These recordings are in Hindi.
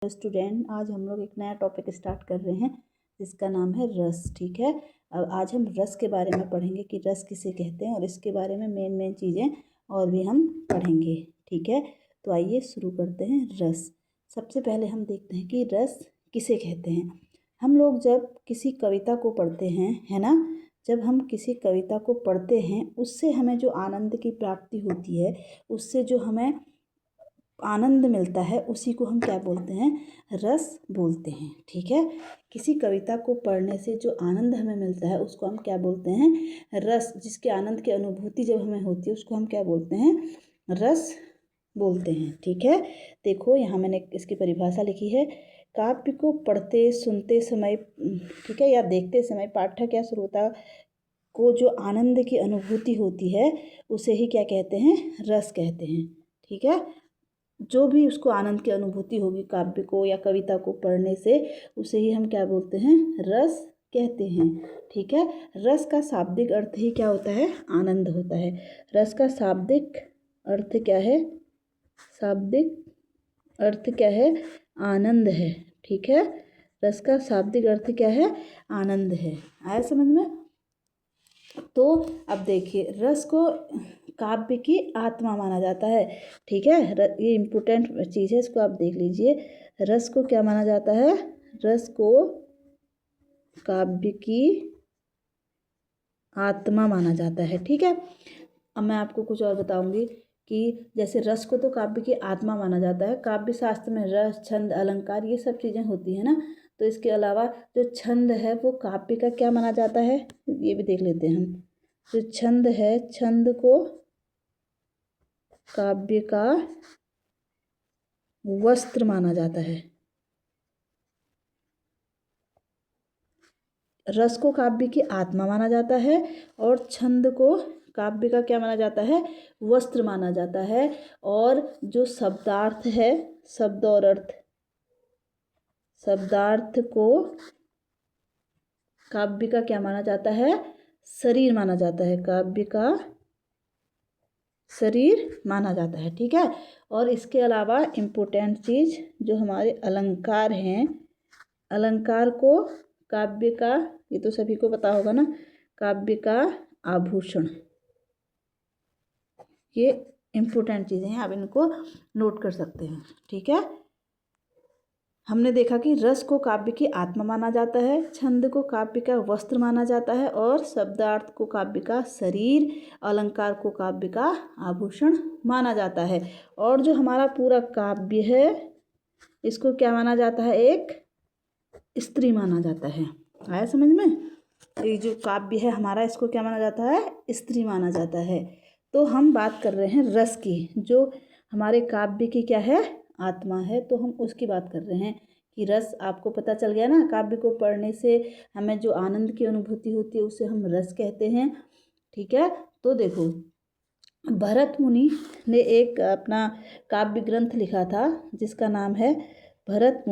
स्टूडेंट, आज हम लोग एक नया टॉपिक स्टार्ट कर रहे हैं जिसका नाम है रस। ठीक है, अब आज हम रस के बारे में पढ़ेंगे कि रस किसे कहते हैं और इसके बारे में मेन चीज़ें और भी हम पढ़ेंगे। ठीक है, तो आइए शुरू करते हैं। रस, सबसे पहले हम देखते हैं कि रस किसे कहते हैं। हम लोग जब किसी कविता को पढ़ते हैं, है ना, जब हम किसी कविता को पढ़ते हैं उससे हमें जो आनंद की प्राप्ति होती है, उससे जो हमें आनंद मिलता है, उसी को हम क्या बोलते हैं, रस बोलते हैं। ठीक है, किसी कविता को पढ़ने से जो आनंद हमें मिलता है उसको हम क्या बोलते हैं, रस। जिसके आनंद की अनुभूति जब हमें होती है उसको हम क्या बोलते हैं, रस बोलते हैं। ठीक है, देखो यहाँ मैंने इसकी परिभाषा लिखी है। काव्य को पढ़ते सुनते समय, ठीक है, या देखते समय पाठक या श्रोता को जो आनंद की अनुभूति होती है उसे ही क्या कहते हैं, रस कहते हैं। ठीक है, जो भी उसको आनंद की अनुभूति होगी काव्य को या कविता को पढ़ने से, उसे ही हम क्या बोलते हैं, रस कहते हैं। ठीक है, रस का शाब्दिक अर्थ ही क्या होता है, आनंद होता है। रस का शाब्दिक अर्थ क्या है, शाब्दिक अर्थ क्या है, आनंद है। ठीक है, रस का शाब्दिक अर्थ क्या है, आनंद है। आया समझ में। तो अब देखिए, रस को काव्य की आत्मा माना जाता है। ठीक है, ये इम्पोर्टेंट चीज़ है, इसको आप देख लीजिए। रस को क्या माना जाता है, रस को काव्य की आत्मा माना जाता है। ठीक है, अब मैं आपको कुछ और बताऊंगी कि जैसे रस को तो काव्य की आत्मा माना जाता है, काव्य शास्त्र में रस, छंद, अलंकार ये सब चीज़ें होती है ना। तो इसके अलावा जो छंद है वो काव्य का क्या माना जाता है, ये भी देख लेते हैं हम। जो छंद है, छंद को काव्य का वस्त्र माना जाता है। रस को काव्य की आत्मा माना जाता है और छंद को काव्य का क्या माना जाता है, वस्त्र माना जाता है। और जो शब्दार्थ है, शब्द और अर्थ, शब्दार्थ को काव्य का क्या माना जाता है, शरीर माना जाता है, काव्य का शरीर माना जाता है। ठीक है, और इसके अलावा इम्पोर्टेंट चीज़ जो हमारे अलंकार हैं, अलंकार को काव्य का, ये तो सभी को पता होगा ना, काव्य का आभूषण। ये इम्पोर्टेंट चीज़ें हैं, आप इनको नोट कर सकते हैं। ठीक है, हमने देखा कि रस को काव्य की आत्मा माना जाता है, छंद को काव्य का वस्त्र माना जाता है और शब्दार्थ को काव्य का शरीर, अलंकार को काव्य का आभूषण माना जाता है। और जो हमारा पूरा काव्य है इसको क्या माना जाता है, एक स्त्री माना जाता है। आया समझ में। ये जो काव्य है हमारा, इसको क्या माना जाता है, स्त्री माना जाता है। तो हम बात कर रहे हैं रस की, जो हमारे काव्य की क्या है, आत्मा है। तो हम उसकी बात कर रहे हैं कि रस, आपको पता चल गया ना, काव्य को पढ़ने से हमें जो आनंद की अनुभूति होती है उसे हम रस कहते हैं। ठीक है, तो देखो, भरत मुनि ने एक अपना काव्य ग्रंथ लिखा था जिसका नाम है भरत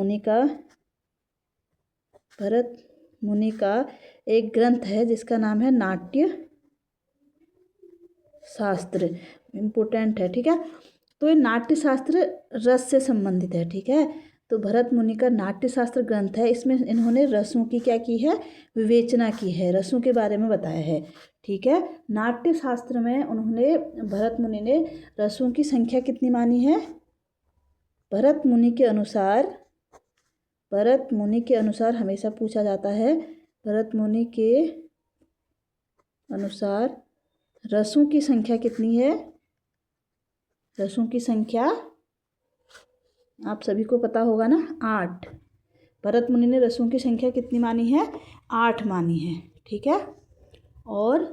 मुनि का एक ग्रंथ है जिसका नाम है नाट्य शास्त्र। इम्पोर्टेंट है। ठीक है, तो ये नाट्य शास्त्र रस से संबंधित है। ठीक है, तो भरत मुनि का नाट्य शास्त्र ग्रंथ है, इसमें इन्होंने रसों की क्या की है, विवेचना की है, रसों के बारे में बताया है। ठीक है, नाट्य शास्त्र में उन्होंने, भरत मुनि ने रसों की संख्या कितनी मानी है, भरत मुनि के अनुसार हमेशा पूछा जाता है, भरत मुनि के अनुसार रसों की संख्या कितनी है, रसों की संख्या आप सभी को पता होगा ना, 8। भरत मुनि ने रसों की संख्या कितनी मानी है, 8 मानी है। ठीक है, और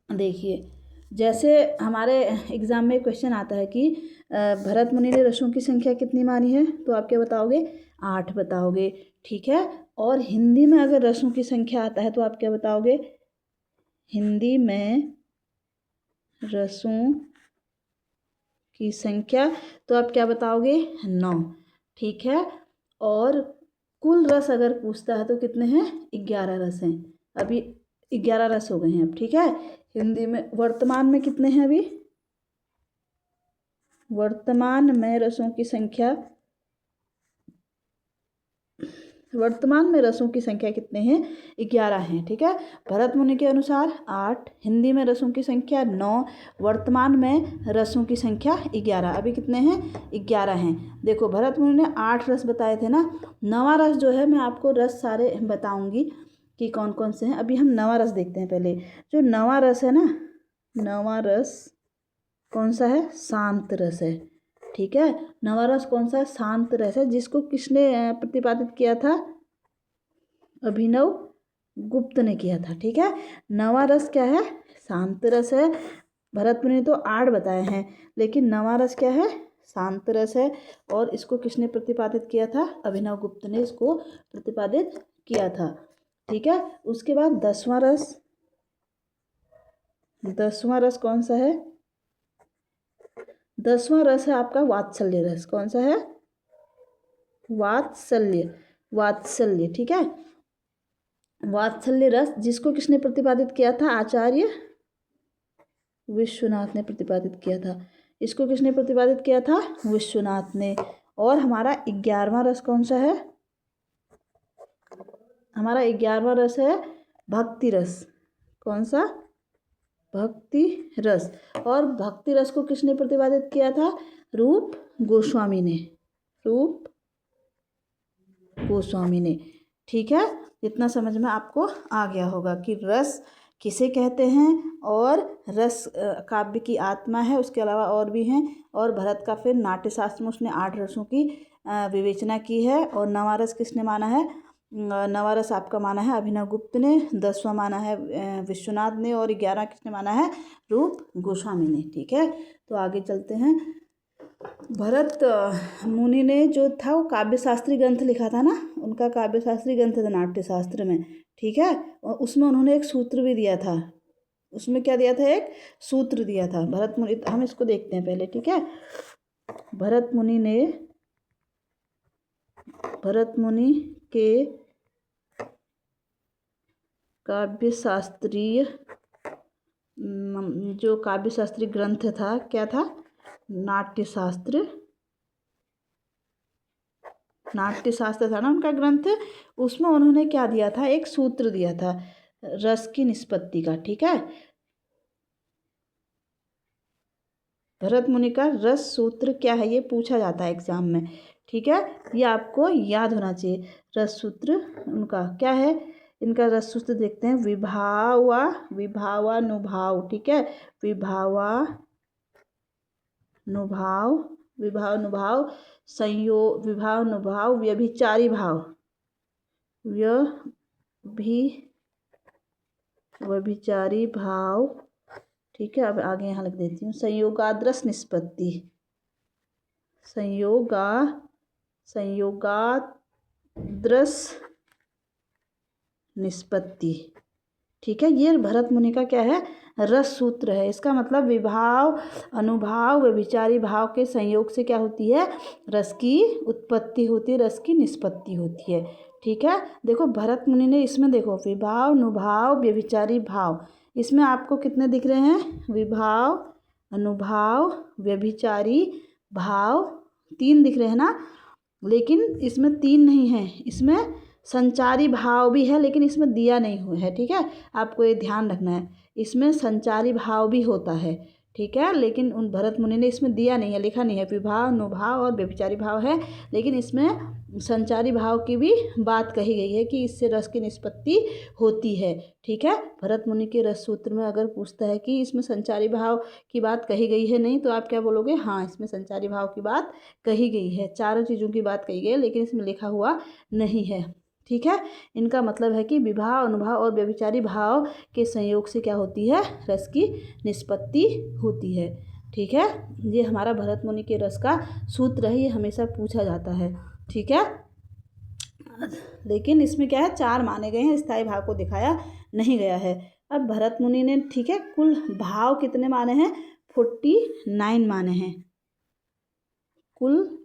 देखिए, जैसे हमारे एग्ज़ाम में क्वेश्चन आता है कि भरत मुनि ने रसों की संख्या कितनी मानी है, तो आप क्या बताओगे, 8 बताओगे। ठीक है, और हिंदी में अगर रसों की संख्या आता है तो आप क्या बताओगे, हिंदी में रसों की संख्या, तो आप क्या बताओगे, 9। ठीक है, और कुल रस अगर पूछता है तो कितने हैं, 11 रस हैं। अभी 11 रस हो गए हैं अब। ठीक है, हिंदी में वर्तमान में कितने हैं, अभी वर्तमान में रसों की संख्या वर्तमान में रसों की संख्या कितने हैं? 11 हैं। ठीक है, भरत मुनि के अनुसार 8, हिंदी में रसों की संख्या 9, वर्तमान में रसों की संख्या 11। अभी कितने हैं? 11 हैं। देखो भरत मुनि ने 8 रस बताए थे ना। नवा रस जो है मैं आपको रस सारे बताऊंगी कि कौन कौन से हैं। अभी हम नवा रस देखते हैं पहले। जो नवा रस है ना, नवा रस कौन सा है? शांत रस है। ठीक है, नवा रस कौन सा है? शांत रस है, जिसको किसने प्रतिपादित किया था? अभिनव गुप्त ने किया था। ठीक है, नवा रस क्या है? शांत रस है। भरत मुनि ने तो 8 बताए हैं, लेकिन नवा रस क्या है? शांत रस है। और इसको किसने प्रतिपादित किया था? अभिनव गुप्त ने इसको प्रतिपादित किया था। ठीक है, उसके बाद 10वां रस। 10वां रस कौन सा है? 10वां रस है आपका वात्सल्य रस। कौन सा है? वात्सल्य। वात्सल्य। ठीक है, वात्सल्य रस जिसको किसने प्रतिपादित किया था? आचार्य विश्वनाथ ने प्रतिपादित किया था। इसको किसने प्रतिपादित किया था? विश्वनाथ ने। और हमारा 11वां रस कौन सा है? हमारा 11वां रस है भक्ति रस। कौन सा? भक्ति रस। और भक्ति रस को किसने प्रतिपादित किया था? रूप गोस्वामी ने। रूप गोस्वामी ने। ठीक है, इतना समझ में आपको आ गया होगा कि रस किसे कहते हैं, और रस काव्य की आत्मा है, उसके अलावा और भी हैं। और भरत का फिर नाट्यशास्त्र में उसने 8 रसों की विवेचना की है। और नवा रस किसने माना है? नवा रस आपका माना है अभिनव गुप्त ने, 10वां माना है विश्वनाथ ने, और 11 किसने माना है? रूप गोस्वामी ने। ठीक है, तो आगे चलते हैं। भरत मुनि ने जो था वो काव्यशास्त्री ग्रंथ लिखा था ना, उनका काव्यशास्त्री ग्रंथ था नाट्यशास्त्र में। ठीक है, और उसमें उन्होंने एक सूत्र भी दिया था। उसमें क्या दिया था? एक सूत्र दिया था। भरत मुनि, हम इसको देखते हैं पहले। ठीक है, भरत मुनि के काव्यशास्त्रीय जो काव्यशास्त्री ग्रंथ था, क्या था? नाट्यशास्त्र था ना उनका ग्रंथ। उसमें उन्होंने क्या दिया था? एक सूत्र दिया था रस की निष्पत्ति का। ठीक है, भरत मुनि का रस सूत्र क्या है? ये पूछा जाता है एग्जाम में। ठीक है, ये आपको याद होना चाहिए। रस सूत्र उनका क्या है? इनका रस सूत्र देखते हैं। विभावानुभाव। ठीक है, विभावानुभाव संयोग, विभावानुभाव व्यभिचारी भाव, व्यभिचारी भाव। ठीक है, अब आगे यहाँ लिख देती हूँ। संयोगाद्रस निष्पत्ति। संयोगाद्रस निष्पत्ति। ठीक है, ये भरत मुनि का क्या है? रस सूत्र है। इसका मतलब विभाव अनुभाव व्यभिचारी भाव के संयोग से क्या होती है? रस की उत्पत्ति होती है, रस की निष्पत्ति होती है। ठीक है, देखो भरत मुनि ने इसमें देखो विभाव अनुभाव व्यभिचारी भाव, इसमें आपको कितने दिख रहे हैं? विभाव अनुभाव व्यभिचारी भाव 3 दिख रहे हैं ना। लेकिन इसमें 3 नहीं है, इसमें संचारी भाव भी है, लेकिन इसमें दिया नहीं हुआ है। ठीक है, आपको ये ध्यान रखना है। इसमें संचारी भाव भी होता है। ठीक है, लेकिन उन भरत मुनि ने इसमें दिया नहीं है, लिखा नहीं है। विभाव अनुभाव और व्यभिचारी भाव है, लेकिन इसमें संचारी भाव की भी बात कही गई है कि इससे रस की निष्पत्ति होती है। ठीक है, भरत मुनि के रस सूत्र में अगर पूछता है कि इसमें संचारी भाव की बात कही गई है नहीं, तो आप क्या बोलोगे? हाँ, इसमें संचारी भाव की बात कही गई है। चारों चीज़ों की बात कही गई है, लेकिन इसमें लिखा हुआ नहीं है। ठीक है, इनका मतलब है कि विभाव अनुभाव और व्यभिचारी भाव के संयोग से क्या होती है? रस की निष्पत्ति होती है। ठीक है, ये हमारा भरत मुनि के रस का सूत्र है, ये हमेशा पूछा जाता है। ठीक है, लेकिन इसमें क्या है? 4 माने गए हैं, स्थायी भाव को दिखाया नहीं गया है। अब भरत मुनि ने, ठीक है, कुल भाव कितने माने हैं? 49 माने हैं। कुल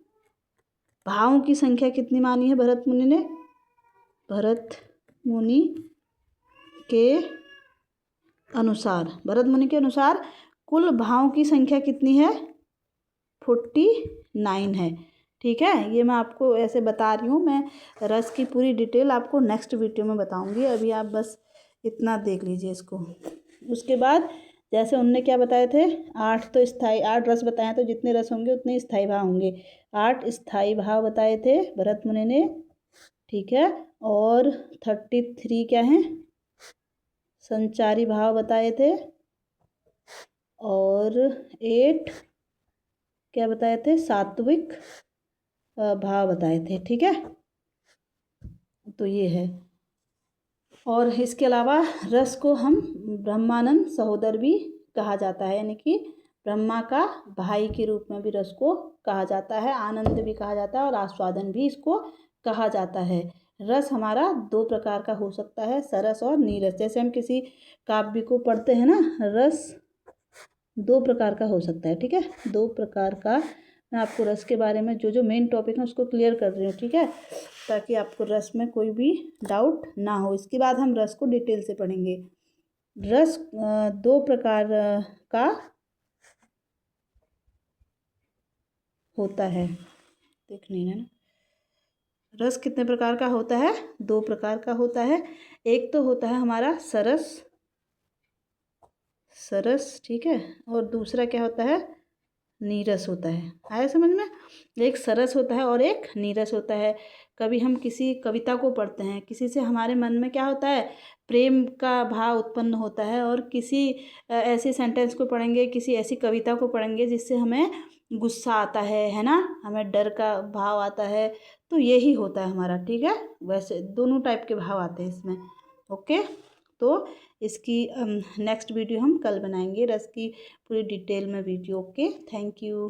भावों की संख्या कितनी मानी है भरत मुनि ने? भरत मुनि के अनुसार कुल भावों की संख्या कितनी है? 49 है। ठीक है। ये मैं आपको ऐसे बता रही हूँ, मैं रस की पूरी डिटेल आपको नेक्स्ट वीडियो में बताऊँगी। अभी आप बस इतना देख लीजिए इसको। उसके बाद जैसे उनने क्या बताए थे, 8 तो स्थाई 8 रस बताए हैं, तो जितने रस होंगे उतने स्थाई भाव होंगे। 8 स्थाई भाव बताए थे भरत मुनि ने, ठीक है। और 33 क्या हैं, संचारी भाव बताए थे। और 8 क्या बताए थे, सात्विक भाव बताए थे, ठीक है। तो ये है। और इसके अलावा रस को हम ब्रह्मानंद सहोदर भी कहा जाता है, यानी कि ब्रह्मा का भाई के रूप में भी रस को कहा जाता है। आनंद भी कहा जाता है और आस्वादन भी इसको कहा जाता है। रस हमारा 2 प्रकार का हो सकता है, सरस और नीरस। जैसे हम किसी काव्य को पढ़ते हैं ना, रस 2 प्रकार का हो सकता है, ठीक है। 2 प्रकार का। मैं आपको रस के बारे में जो जो मेन टॉपिक है उसको क्लियर कर रही हूँ, ठीक है, ताकि आपको रस में कोई भी डाउट ना हो। इसके बाद हम रस को डिटेल से पढ़ेंगे। रस 2 प्रकार का होता है, देखने ना। रस कितने प्रकार का होता है, 2 प्रकार का होता है। एक तो होता है हमारा सरस, सरस, ठीक है। और दूसरा क्या होता है, नीरस होता है। आया समझ में? एक सरस होता है और एक नीरस होता है। कभी हम किसी कविता को पढ़ते हैं, किसी से हमारे मन में क्या होता है, प्रेम का भाव उत्पन्न होता है। और किसी ऐसे सेंटेंस को पढ़ेंगे, किसी ऐसी कविता को पढ़ेंगे जिससे हमें गुस्सा आता है ना, हमें डर का भाव आता है। तो यही होता है हमारा, ठीक है। वैसे दोनों टाइप के भाव आते हैं इसमें, ओके। तो इसकी नेक्स्ट वीडियो हम कल बनाएंगे, रस की पूरी डिटेल में वीडियो, ओके। Thank you.